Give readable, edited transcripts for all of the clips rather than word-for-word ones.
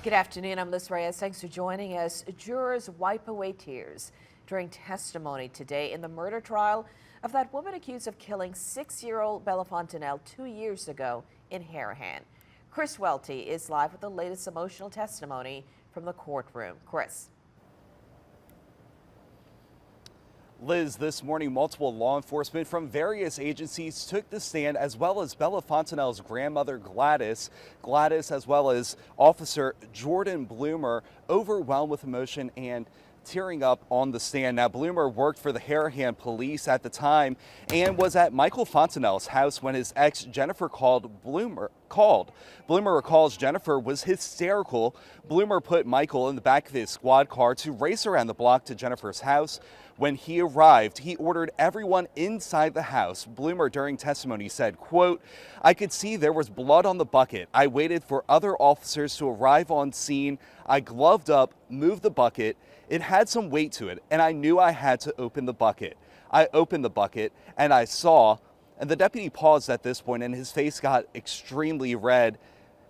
Good afternoon. I'm Liz Reyes. Thanks for joining us. Jurors wipe away tears during testimony today in the murder trial of that woman accused of killing 6-year-old Bella Fontanelle 2 years ago in Harahan. Chris Welty is live with the latest emotional testimony from the courtroom. Chris. Liz, this morning, multiple law enforcement from various agencies took the stand, as well as Bella Fontanelle's grandmother, Gladys, as well as Officer Jordan Bloomer, overwhelmed with emotion and tearing up on the stand. Now, Bloomer worked for the Harahan police at the time and was at Michael Fontanelle's house when his ex, Jennifer, Bloomer recalls Jennifer was hysterical. Bloomer put Michael in the back of his squad car to race around the block to Jennifer's house. When he arrived, he ordered everyone inside the house. Bloomer, during testimony, said, quote, "I could see there was blood on the bucket. I waited for other officers to arrive on scene. I gloved up, moved the bucket. It had some weight to it, and I knew I had to open the bucket. I opened the bucket, and I saw," and the deputy paused at this point, and his face got extremely red.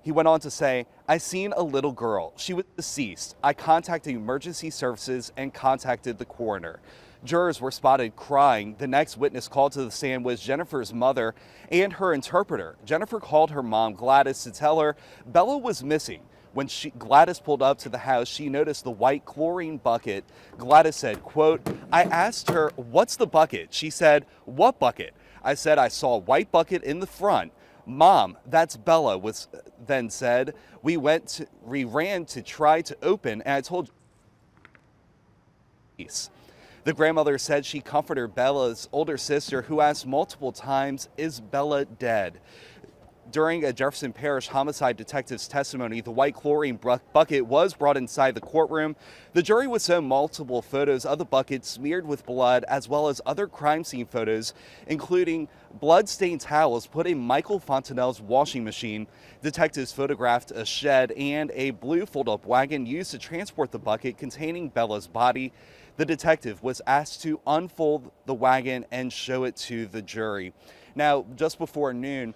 He went on to say, "I seen a little girl. She was deceased. I contacted emergency services and contacted the coroner." Jurors were spotted crying. The next witness called to the stand was Jennifer's mother and her interpreter. Jennifer called her mom, Gladys, to tell her Bella was missing. When Gladys pulled up to the house, she noticed the white chlorine bucket. Gladys said, quote, "I asked her, 'What's the bucket?' She said, 'What bucket?' I said, 'I saw a white bucket in the front.' 'Mom, that's Bella,' was then said. We ran to try to open, and I told police." The grandmother said she comforted Bella's older sister, who asked multiple times, "Is Bella dead?" During a Jefferson Parish homicide detective's testimony, the white chlorine bucket was brought inside the courtroom. The jury was shown multiple photos of the bucket smeared with blood, as well as other crime scene photos, including blood-stained towels put in Michael Fontanelle's washing machine. Detectives photographed a shed and a blue fold-up wagon used to transport the bucket containing Bella's body. The detective was asked to unfold the wagon and show it to the jury. Now, just before noon,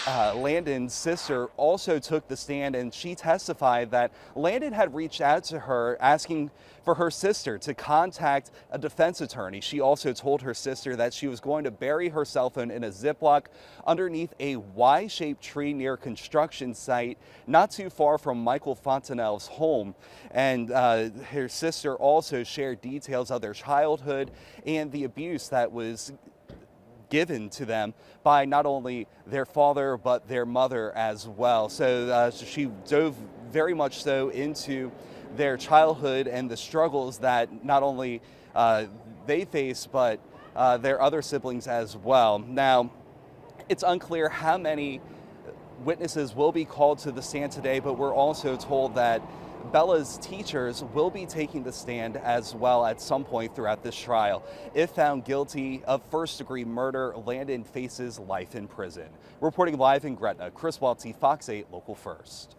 Landon's sister also took the stand, and she testified that Landon had reached out to her asking for her sister to contact a defense attorney. She also told her sister that she was going to bury her cell phone in a Ziploc underneath a Y-shaped tree near a construction site not too far from Michael Fontanelle's home. And her sister also shared details of their childhood and the abuse that was given to them by not only their father but their mother as well. So she dove very much so into their childhood and the struggles that not only they face but their other siblings as well. Now, it's unclear how many witnesses will be called to the stand today, but we're also told that Bella's teachers will be taking the stand as well at some point throughout this trial. If found guilty of first-degree murder, Landon faces life in prison. Reporting live in Gretna, Chris Welty, Fox 8 Local First.